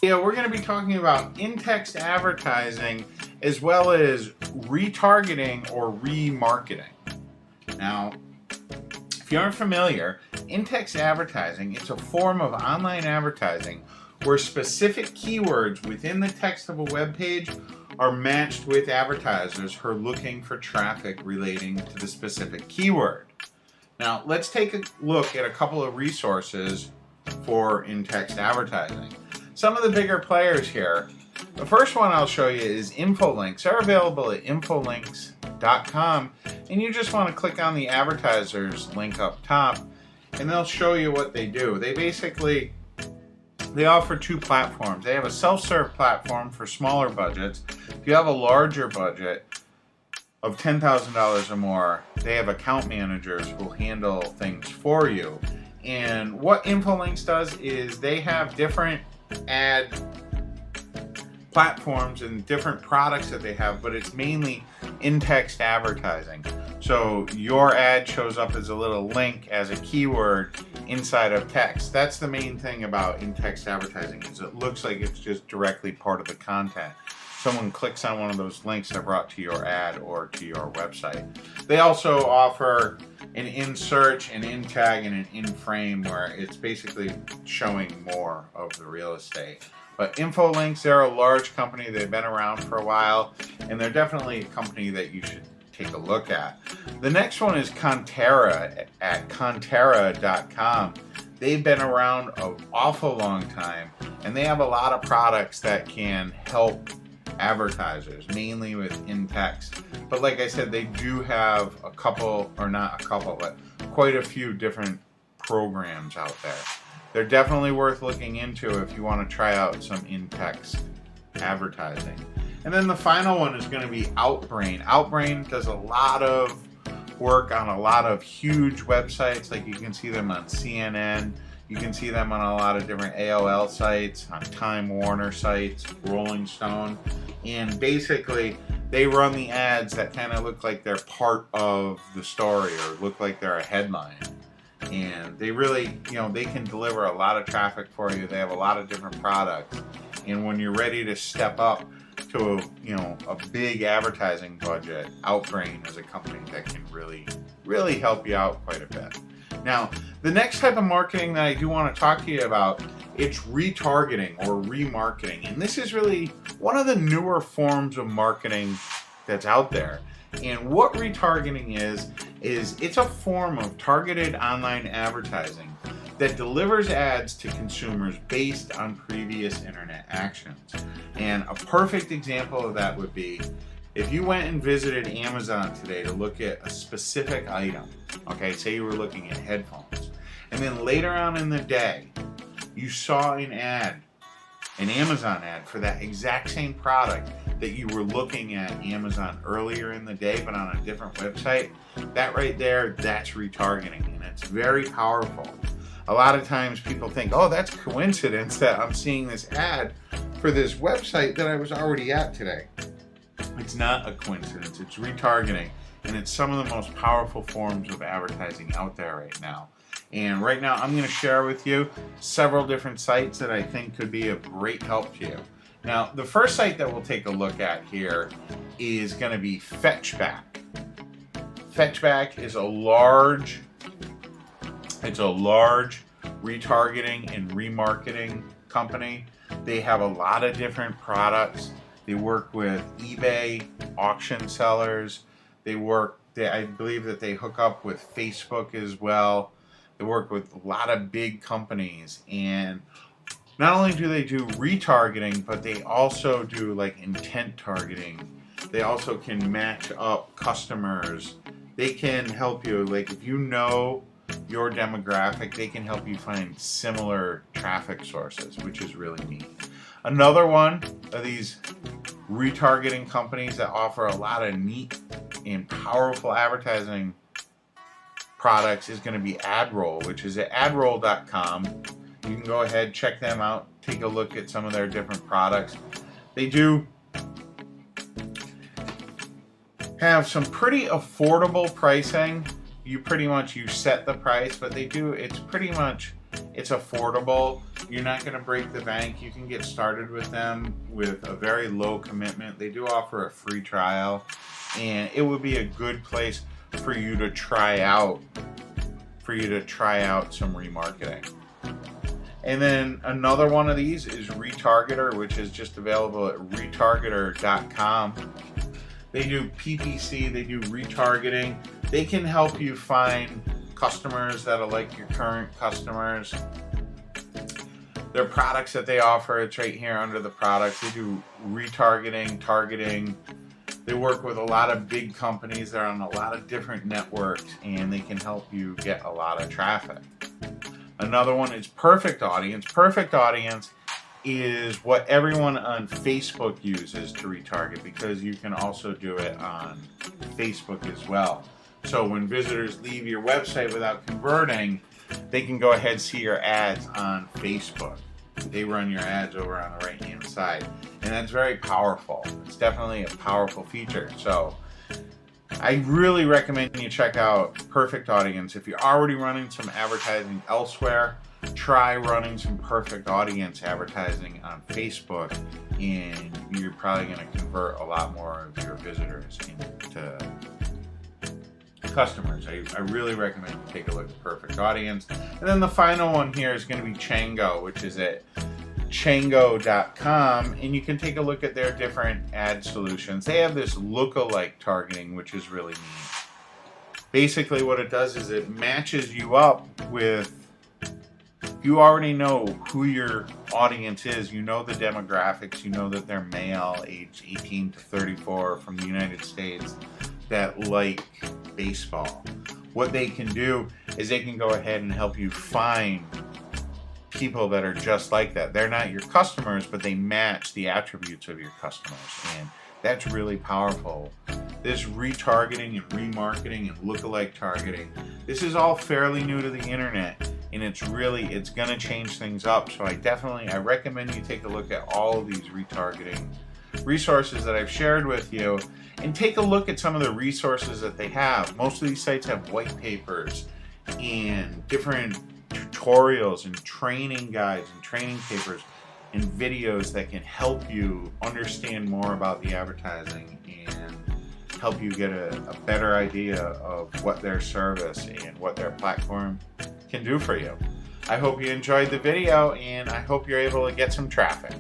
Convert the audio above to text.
Yeah, we're going to be talking about in-text advertising as well as retargeting or remarketing. Now, if you aren't familiar, in-text advertising, it's a form of online advertising where specific keywords within the text of a web page are matched with advertisers who are looking for traffic relating to the specific keyword. Now, let's take a look at a couple of resources for in-text advertising. Some of the bigger players here. The first one I'll show you is Infolinks. They're available at infolinks.com, and you just want to click on the advertisers link up top, and they'll show you what they do. They offer two platforms. They have a self-serve platform for smaller budgets. If you have a larger budget of $10,000 or more, they have account managers who will handle things for you. And what Infolinks does is they have different ad platforms and different products that they have, but it's mainly in-text advertising. So your ad shows up as a little link, as a keyword inside of text. That's the main thing about in-text advertising, is it looks like it's just directly part of the content. Someone clicks on one of those links that brought to your ad or to your website. They also offer an in-search, an in-tag, and an in-frame, where it's basically showing more of the real estate. But Infolinks, they're a large company. They've been around for a while, and they're definitely a company that you should take a look at. The next one is Contera at Contera.com. They've been around an awful long time, and they have a lot of products that can help advertisers, mainly with in-text. But like I said, they do have a couple, or not a couple, but quite a few different programs out there. They're definitely worth looking into if you want to try out some in-text advertising. And then the final one is going to be Outbrain. Outbrain does a lot of work on a lot of huge websites, like you can see them on CNN. You can see them on a lot of different AOL sites, on Time Warner sites, Rolling Stone. And basically, they run the ads that kind of look like they're part of the story or look like they're a headline. And they really, they can deliver a lot of traffic for you. They have a lot of different products. And when you're ready to step up to a big advertising budget, Outbrain is a company that can really help you out quite a bit. Now, the next type of marketing that I do want to talk to you about, it's retargeting or remarketing. And this is really one of the newer forms of marketing that's out there. And what retargeting is it's a form of targeted online advertising that delivers ads to consumers based on previous internet actions. And a perfect example of that would be if you went and visited Amazon today to look at a specific item, okay, say you were looking at headphones, and then later on in the day, you saw an Amazon ad for that exact same product that you were looking at Amazon earlier in the day, but on a different website, that right there, that's retargeting, and it's very powerful. A lot of times people think, oh, that's coincidence that I'm seeing this ad for this website that I was already at today. It's not a coincidence, it's retargeting, and it's some of the most powerful forms of advertising out there right now. And right now I'm going to share with you several different sites that I think could be of great help to you. Now, the first site that we'll take a look at here is going to be Fetchback. Fetchback is a large retargeting and remarketing company. They have a lot of different products. They work with eBay auction sellers. I believe that they hook up with Facebook as well. They work with a lot of big companies, and not only do they do retargeting, but they also do like intent targeting. They also can match up customers. They can help you, like if you know your demographic, they can help you find similar traffic sources, which is really neat. Another one of these retargeting companies that offer a lot of neat and powerful advertising products is going to be AdRoll, which is at adroll.com. You can go ahead, check them out, take a look at some of their different products. They do have some pretty affordable pricing. You set the price, but it's It's affordable. You're not going to break the bank. You can get started with them with a very low commitment. They do offer a free trial, and it would be a good place for you to try out some remarketing. And then another one of these is Retargeter, which is just available at retargeter.com. They do PPC, they do retargeting. They can help you find customers that are like your current customers. Their products that they offer, it's right here under the products. They do retargeting, targeting. They work with a lot of big companies. They're on a lot of different networks, and they can help you get a lot of traffic. Another one is Perfect Audience. Perfect Audience is what everyone on Facebook uses to retarget, because you can also do it on Facebook as well. So when visitors leave your website without converting, they can go ahead and see your ads on Facebook. They run your ads over on the right hand side, and that's very powerful. It's definitely a powerful feature. So I really recommend you check out Perfect Audience. If you're already running some advertising elsewhere, try running some Perfect Audience advertising on Facebook, and you're probably going to convert a lot more of your visitors into customers. I really recommend you take a look at Perfect Audience. And then the final one here is going to be Chango, which is at chango.com, and you can take a look at their different ad solutions. They have this lookalike targeting, which is really neat. Basically what it does is it matches you up with, you already know who your audience is, you know the demographics, you know that they're male, aged 18 to 34 from the United States, that like baseball. What they can do is they can go ahead and help you find people that are just like that. They're not your customers, but they match the attributes of your customers, and that's really powerful. This retargeting and remarketing and lookalike targeting, this is all fairly new to the internet, and it's going to change things up. So I recommend you take a look at all of these retargeting resources that I've shared with you, and take a look at some of the resources that they have. Most of these sites have white papers and different tutorials and training guides and training papers and videos that can help you understand more about the advertising and help you get a better idea of what their service and what their platform can do for you. I hope you enjoyed the video, and I hope you're able to get some traffic.